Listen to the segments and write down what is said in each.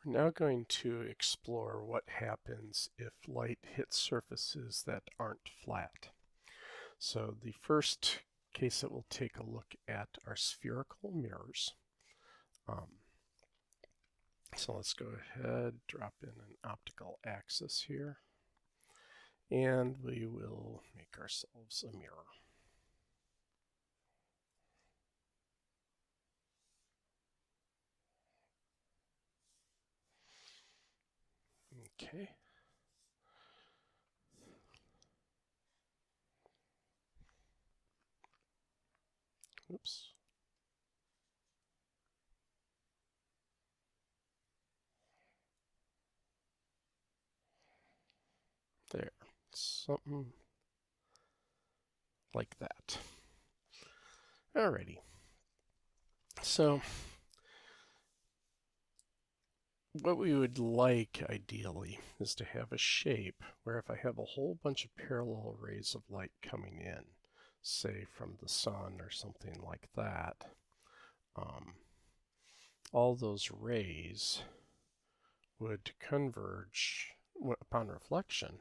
We're now going to explore what happens if light hits surfaces that aren't flat. So the first case that we'll take a look at are spherical mirrors. So let's go ahead, drop in an optical axis here, and we will make ourselves a mirror. Okay. Oops. There. Something like that. Alrighty. So what we would like ideally is to have a shape where if I have a whole bunch of parallel rays of light coming in, say from the sun or something like that, all those rays would converge upon reflection.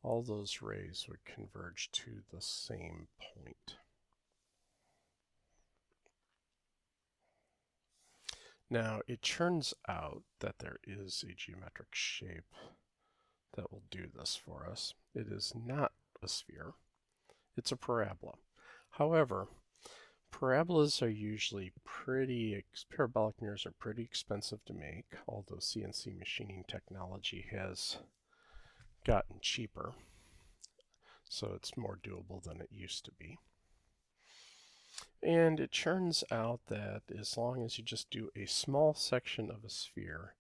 All those rays would converge to the same point. Now, it turns out that there is a geometric shape that will do this for us. It is not a sphere. It's a parabola. However, parabolas are usually parabolic mirrors are pretty expensive to make, although CNC machining technology has gotten cheaper, so it's more doable than it used to be. And it turns out that as long as you just do a small section of a sphere,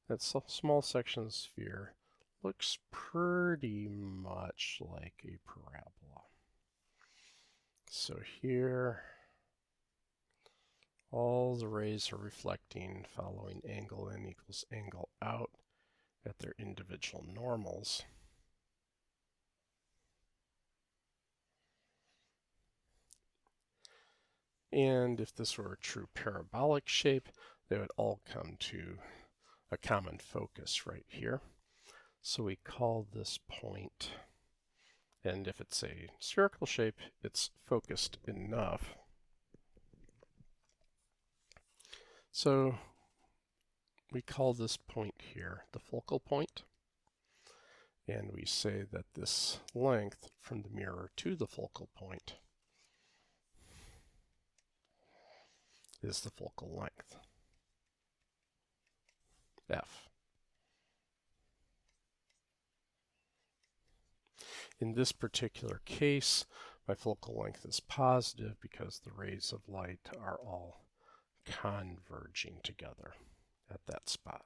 that small section of the sphere looks pretty much like a parabola. So here, all the rays are reflecting following angle in equals angle out at their individual normals. And if this were a true parabolic shape, they would all come to a common focus right here. So we call this point, and if it's a spherical shape, it's focused enough. So we call this point here the focal point, and we say that this length from the mirror to the focal point is the focal length, f. In this particular case, my focal length is positive because the rays of light are all converging together at that spot.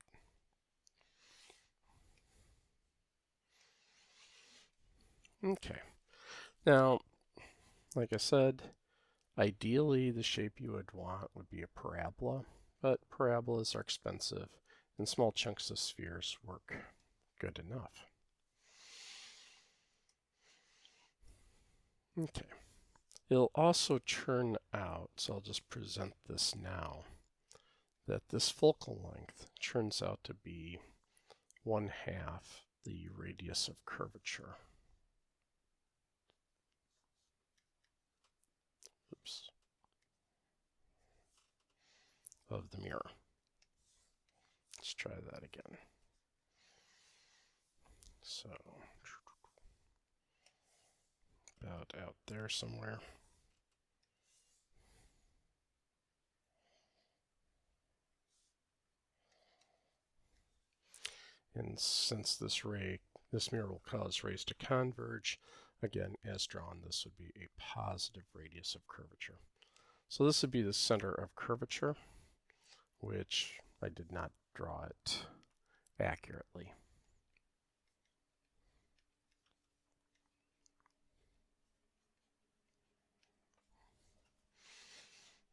Okay, now, like I said, ideally the shape you would want would be a parabola, but parabolas are expensive and small chunks of spheres work good enough. Okay, it'll also turn out, so I'll just present this now, that this focal length turns out to be 1/2 the radius of curvature. Oops. Of the mirror. Let's try that again. So, about out there somewhere. And since this mirror will cause rays to converge, again, as drawn, this would be a positive radius of curvature. So this would be the center of curvature, which I did not draw it accurately.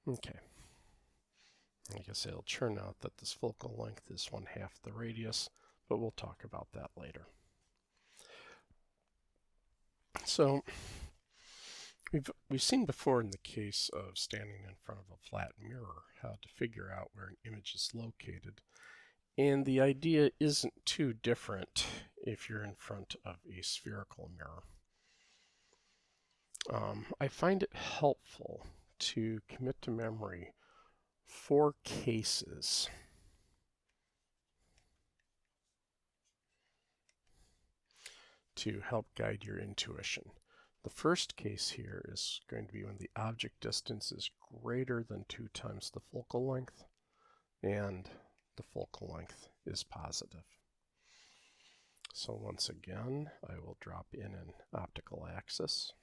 Okay. Like I say, it'll turn out that this focal length is 1/2 the radius, but we'll talk about that later. So we've seen before in the case of standing in front of a flat mirror how to figure out where an image is located. And the idea isn't too different if you're in front of a spherical mirror. I find it helpful to commit to memory 4 cases to help guide your intuition. The first case here is going to be when the object distance is greater than 2 times the focal length, and the focal length is positive. So once again, I will drop in an optical axis,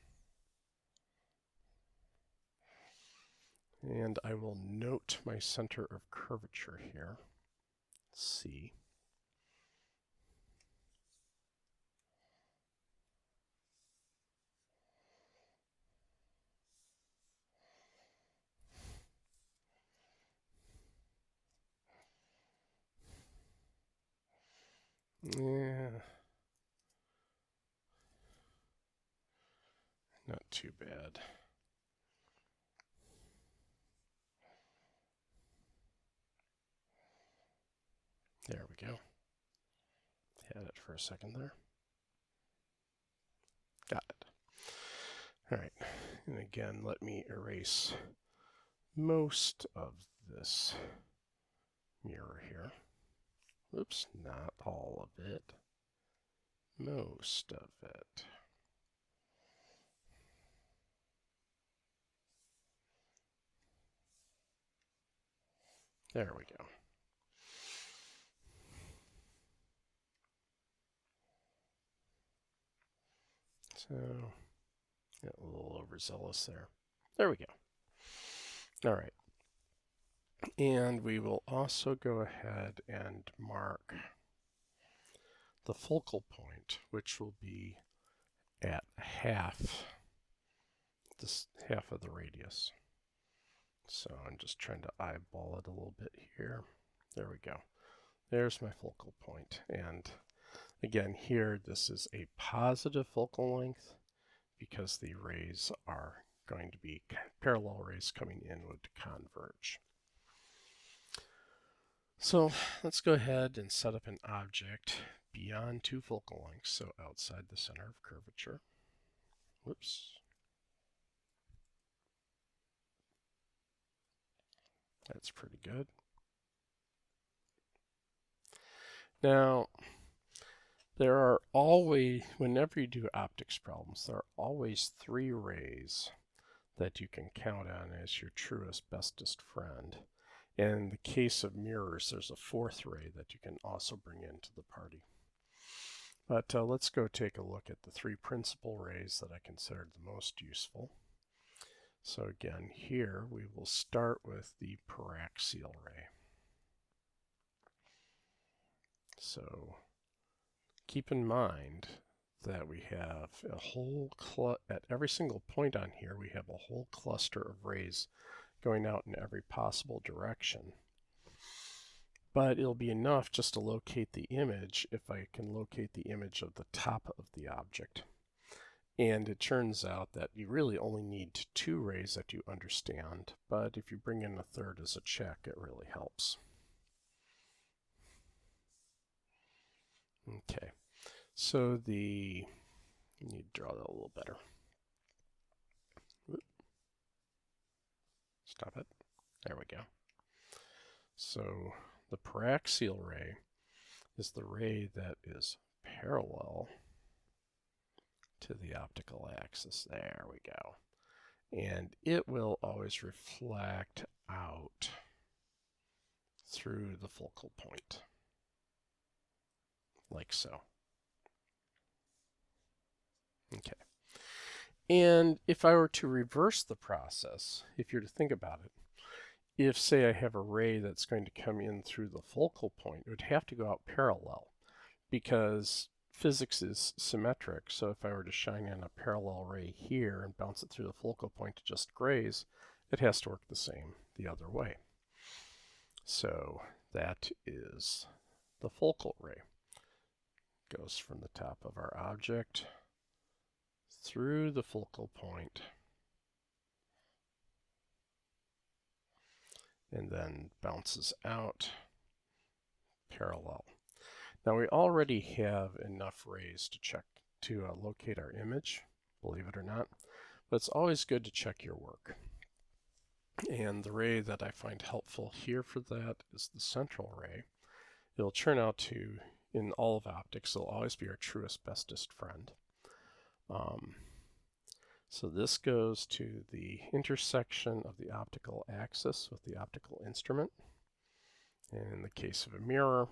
and I will note my center of curvature here, C. Yeah, not too bad. There we go. Had it for a second there. Got it. All right, and again, let me erase most of this mirror here. Oops, not all of it. Most of it. There we go. So, get a little overzealous there. There we go. All right. And we will also go ahead and mark the focal point, which will be at half of the radius. So I'm just trying to eyeball it a little bit here. There we go. There's my focal point. And again, here, this is a positive focal length because the rays are going to be parallel rays coming in would converge. So let's go ahead and set up an object beyond 2 focal lengths, so outside the center of curvature. Whoops. That's pretty good. Now, there are always, whenever you do optics problems, there are always 3 rays that you can count on as your truest, bestest friend. And in the case of mirrors, there's a 4th ray that you can also bring into the party. But let's go take a look at the 3 principal rays that I considered the most useful. So again, here we will start with the paraxial ray. So keep in mind that we have a whole at every single point on here, we have a whole cluster of rays going out in every possible direction. But it'll be enough just to locate the image if I can locate the image of the top of the object. And it turns out that you really only need 2 rays that you understand, but if you bring in a 3rd as a check, it really helps. Okay, so you need to draw that a little better. Stop it. There we go. So the paraxial ray is the ray that is parallel to the optical axis. There we go. And it will always reflect out through the focal point, like so. Okay. And if I were to reverse the process, if you're to think about it, if, say, I have a ray that's going to come in through the focal point, it would have to go out parallel because physics is symmetric. So if I were to shine in a parallel ray here and bounce it through the focal point to just graze, it has to work the same the other way. So that is the focal ray. Goes from the top of our object through the focal point and then bounces out parallel. Now we already have enough rays to check to locate our image, believe it or not, but it's always good to check your work. And the ray that I find helpful here for that is the central ray. It'll turn out to, in all of optics, it'll always be our truest, bestest friend. So this goes to the intersection of the optical axis with the optical instrument. And in the case of a mirror,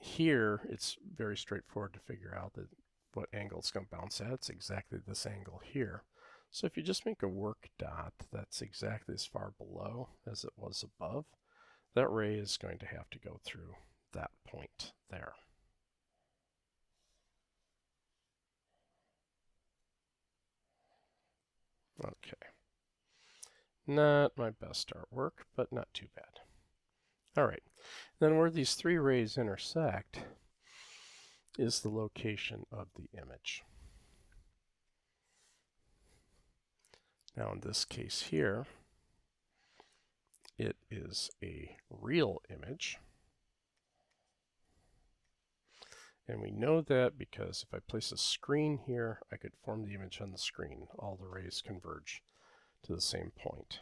here it's very straightforward to figure out that what angle it's going to bounce at. It's exactly this angle here. So if you just make a work dot that's exactly as far below as it was above, that ray is going to have to go through that point there. Okay. Not my best artwork, but not too bad. All right. Then where these three rays intersect is the location of the image. Now in this case here, it is a real image. And we know that because if I place a screen here, I could form the image on the screen. All the rays converge to the same point.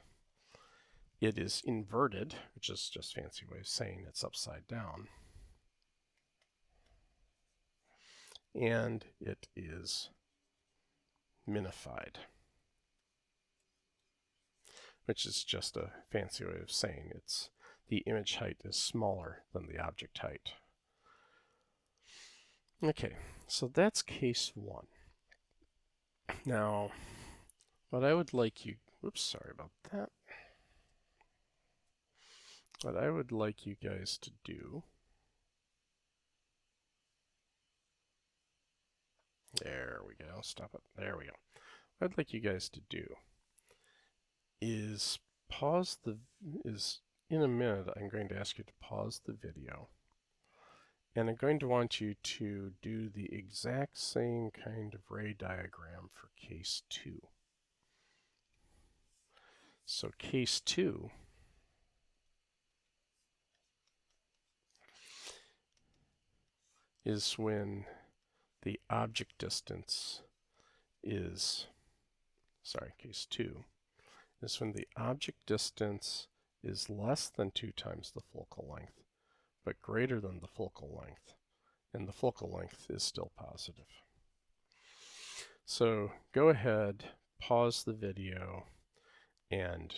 It is inverted, which is just a fancy way of saying it's upside down. And it is minified, which is just a fancy way of saying it's the image height is smaller than the object height. Okay, so that's case one. Now, what I would like you, whoops, sorry about that. What I would like you guys to do, there we go, stop it, there we go. What I'd like you guys to do is in a minute I'm going to ask you to pause the video. And I'm going to want you to do the exact same kind of ray diagram for case 2. So case 2 is when the object distance is, case 2 is when the object distance is less than 2 times the focal length, but greater than the focal length, and the focal length is still positive. So go ahead, pause the video, and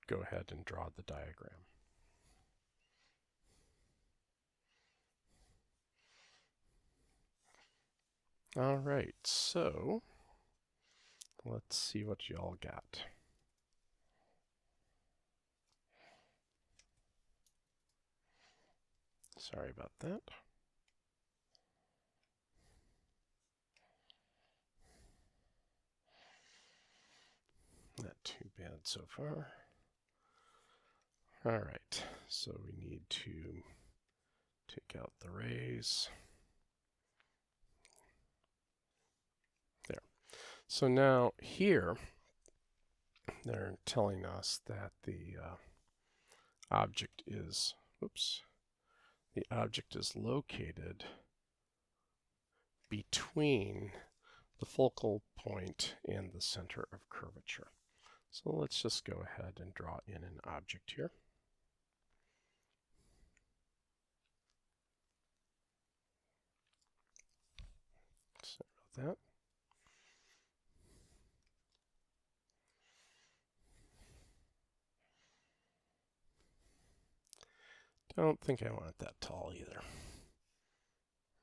go ahead and draw the diagram. All right, so let's see what you all got. Sorry about that. Not too bad so far. All right, so we need to take out the rays. There. So now here, they're telling us that the object is, the object is located between the focal point and the center of curvature. So let's just go ahead and draw in an object here. Sorry about that. Don't think I want it that tall either.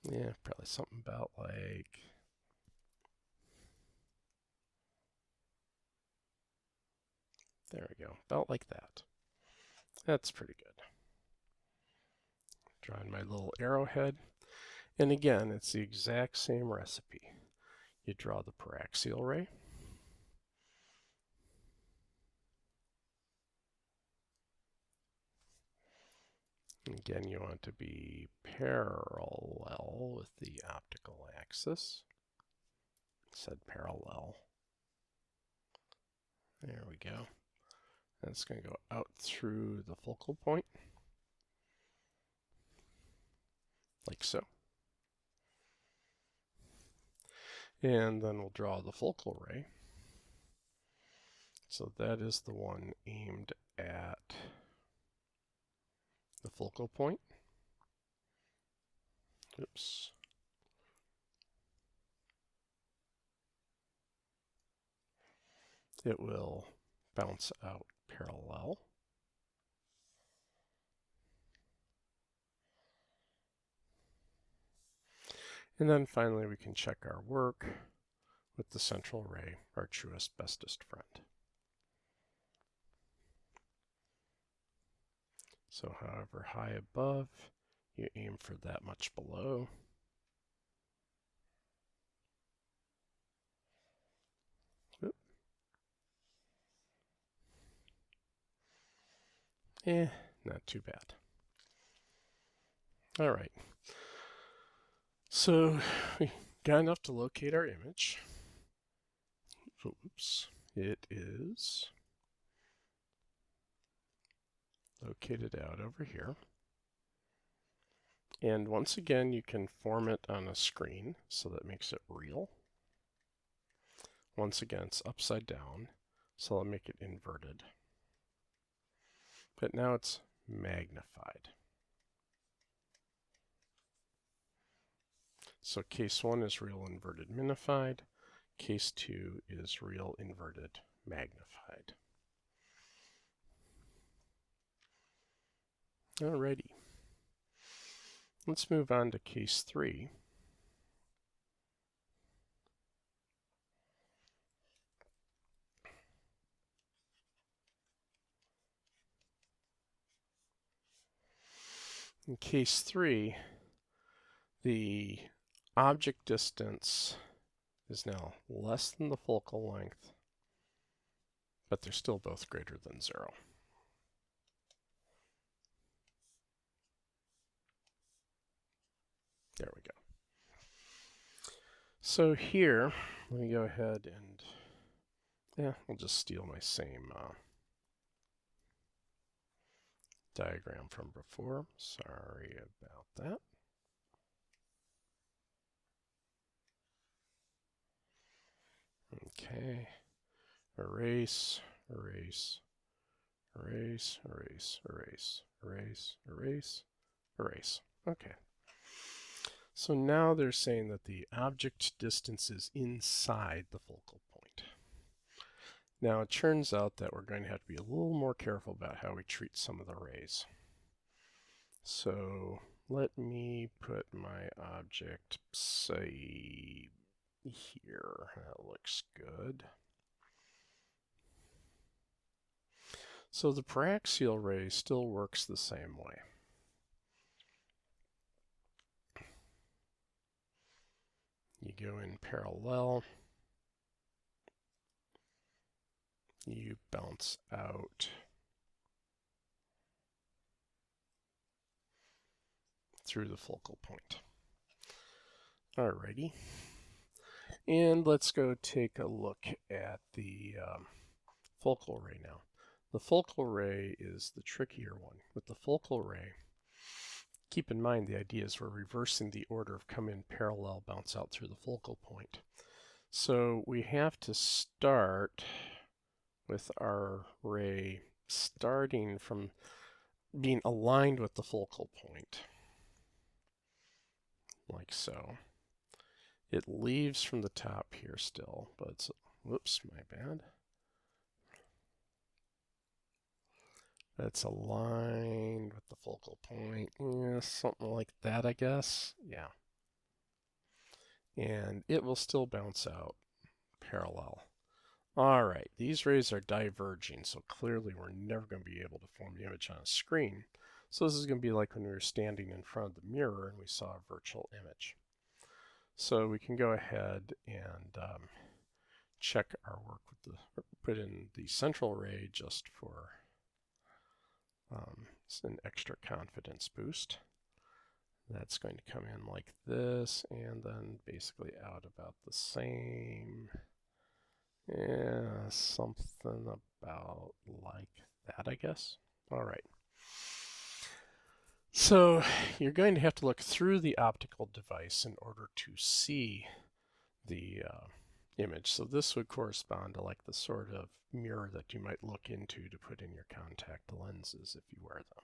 Yeah, probably something about like, there we go, about like that. That's pretty good. Drawing my little arrowhead. And again, it's the exact same recipe. You draw the paraxial ray. Again, you want to be parallel with the optical axis. Said parallel. There we go. That's going to go out through the focal point. like so. And then we'll draw the focal ray. So that is the one aimed at the focal point. Oops. It will bounce out parallel. And then finally we can check our work with the central ray, our truest, bestest friend. So however high above, you aim for that much below. Oop. Not too bad. All right. So we got enough to locate our image. Oops. It is located out over here. And once again, you can form it on a screen, so that makes it real. Once again, it's upside down, so I'll make it inverted. But now it's magnified. So case 1 is real inverted minified. Case 2 is real inverted magnified. Alrighty. Let's move on to case 3. In case 3, the object distance is now less than the focal length, but they're still both greater than 0. There we go. So here, let me go ahead and, we'll just steal my same diagram from before. Sorry about that. Okay, erase, erase, erase, erase, erase, erase, erase, erase. Okay. So now they're saying that the object distance is inside the focal point. Now it turns out that we're going to have to be a little more careful about how we treat some of the rays. So let me put my object, say, here. That looks good. So the paraxial ray still works the same way. You go in parallel, you bounce out through the focal point. Alrighty. And let's go take a look at the focal ray now. The focal ray is the trickier one. With the focal ray, keep in mind the idea is we're reversing the order of come in parallel, bounce out through the focal point. So we have to start with our ray starting from being aligned with the focal point, like so. It leaves from the top here still, but it's, whoops, my bad. It's aligned with the focal point. Yeah, something like that, I guess. Yeah. And it will still bounce out parallel. All right, these rays are diverging, so clearly we're never going to be able to form the image on a screen. So this is going to be like when we were standing in front of the mirror and we saw a virtual image. So we can go ahead and check our work with the, put in the central ray just for an extra confidence boost. That's going to come in like this and then basically out about the same. Yeah, something about like that, I guess. All right. So you're going to have to look through the optical device in order to see the image. So this would correspond to like the sort of mirror that you might look into to put in your contact lenses if you wear them.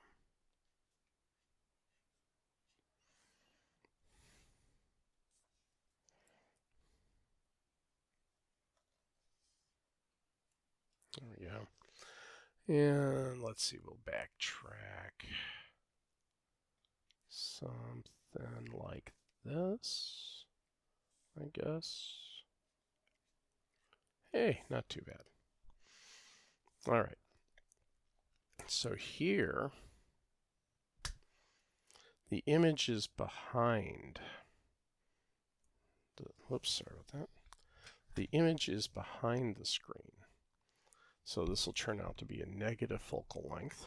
There we go. And let's see, we'll backtrack. Something like this, I guess. Hey, not too bad. All right. So here, the image is behind. Whoops, sorry about that. The image is behind the screen. So this will turn out to be a negative focal length.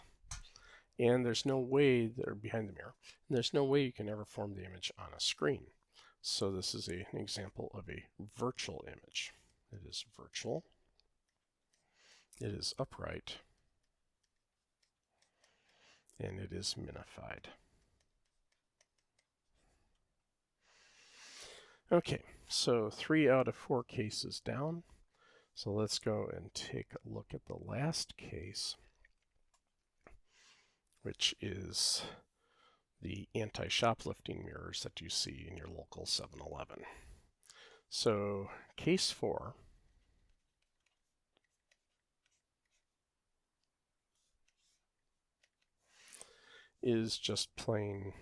And there's no way, they're behind the mirror, and there's no way you can ever form the image on a screen. So this is an example of a virtual image. It is virtual. It is upright. And it is minified. Okay, so 3 out of 4 cases down. So let's go and take a look at the last case, which is the anti-shoplifting mirrors that you see in your local 7-Eleven. So case 4 is just plain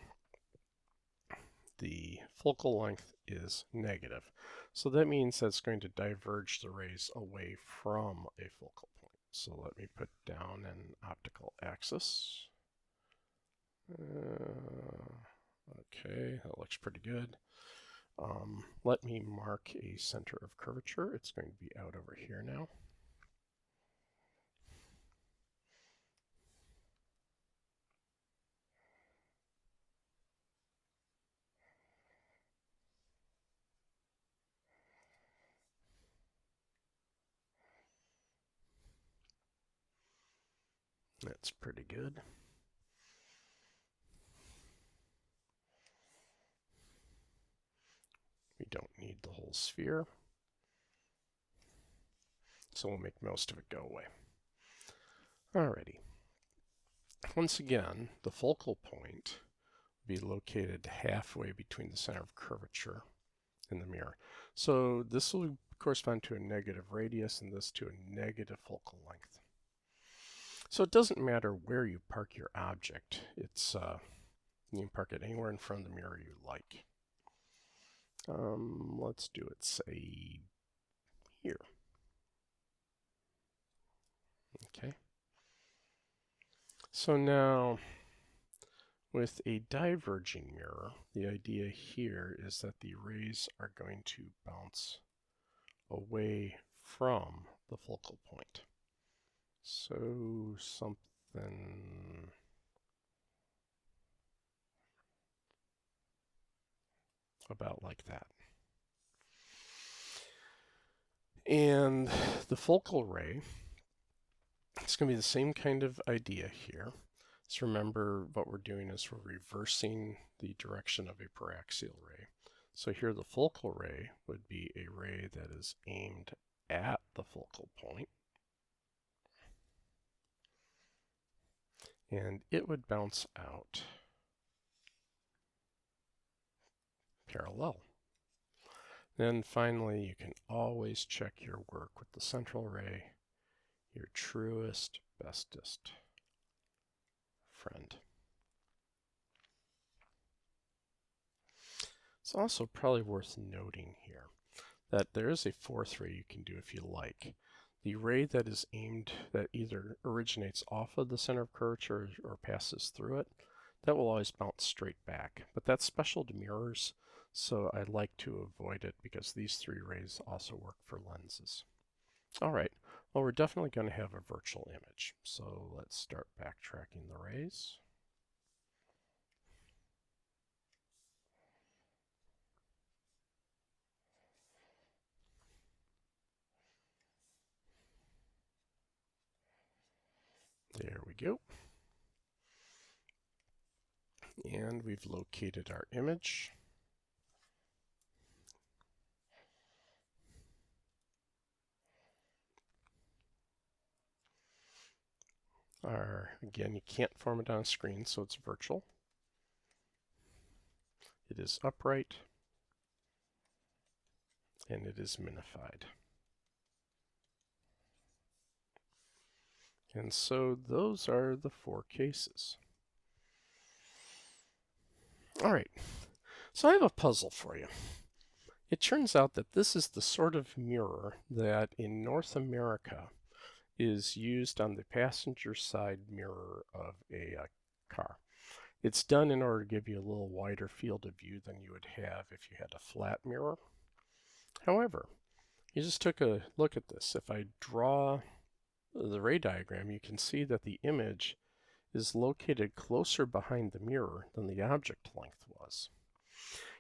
the focal length is negative. So that means that's going to diverge the rays away from a focal point. So let me put down an optical axis. Okay, that looks pretty good. Let me mark a center of curvature. It's going to be out over here now. That's pretty good. We don't need the whole sphere, so we'll make most of it go away. Alrighty. Once again, the focal point will be located halfway between the center of curvature and the mirror. So this will correspond to a negative radius and this to a negative focal length. So it doesn't matter where you park your object. It's you can park it anywhere in front of the mirror you like. Let's do it, say, here. Okay. So now, with a diverging mirror, the idea here is that the rays are going to bounce away from the focal point. So something about like that. And the focal ray, it's going to be the same kind of idea here. So remember what we're doing is we're reversing the direction of a paraxial ray. So here the focal ray would be a ray that is aimed at the focal point. And it would bounce out parallel. Then finally, you can always check your work with the central ray, your truest, bestest friend. It's also probably worth noting here that there is a fourth ray you can do if you like. The ray that is aimed, that either originates off of the center of curvature or passes through it, that will always bounce straight back. But that's special to mirrors, so I like to avoid it because these 3 rays also work for lenses. All right, well, we're definitely going to have a virtual image. So let's start backtracking the rays. There we go. And we've located our image. Again, you can't form it on a screen, so it's virtual. It is upright, and it is minified. And so those are the 4 cases. All right, so I have a puzzle for you. It turns out that this is the sort of mirror that in North America is used on the passenger side mirror of a car. It's done in order to give you a little wider field of view than you would have if you had a flat mirror. However, you just took a look at this. If I draw the ray diagram, you can see that the image is located closer behind the mirror than the object length was.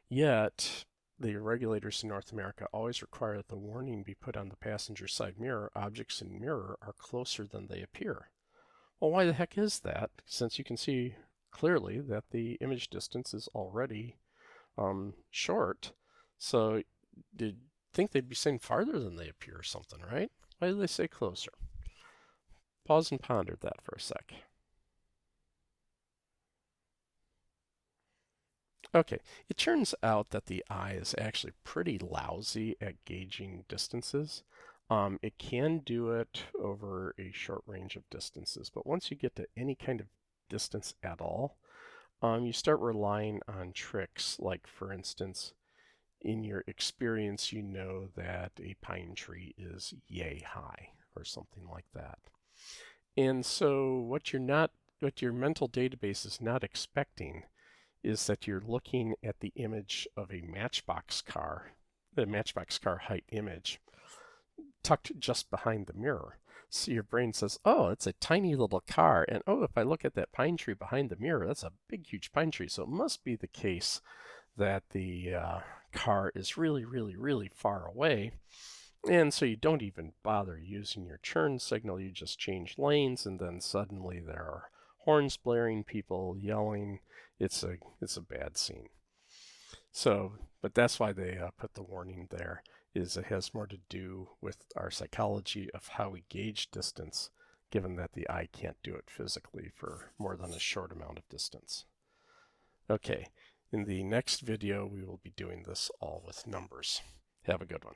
Yet, the regulators in North America always require that the warning be put on the passenger side mirror. Objects in mirror are closer than they appear. Well, why the heck is that? Since you can see clearly that the image distance is already short. So you'd think they'd be saying farther than they appear or something, right? Why do they say closer? Pause and ponder that for a sec. Okay, it turns out that the eye is actually pretty lousy at gauging distances. It can do it over a short range of distances, but once you get to any kind of distance at all, you start relying on tricks. Like, for instance, in your experience, you know that a pine tree is yay high or something like that. And so what your mental database is not expecting is that you're looking at the image of a Matchbox car, the Matchbox car height image, tucked just behind the mirror. So your brain says, oh, it's a tiny little car, and oh, if I look at that pine tree behind the mirror, that's a big, huge pine tree. So it must be the case that the car is really, really, really far away. And so you don't even bother using your turn signal, you just change lanes, and then suddenly there are horns blaring, people yelling. It's a bad scene. So, but that's why they put the warning there, is it has more to do with our psychology of how we gauge distance, given that the eye can't do it physically for more than a short amount of distance. Okay, in the next video we will be doing this all with numbers. Have a good one.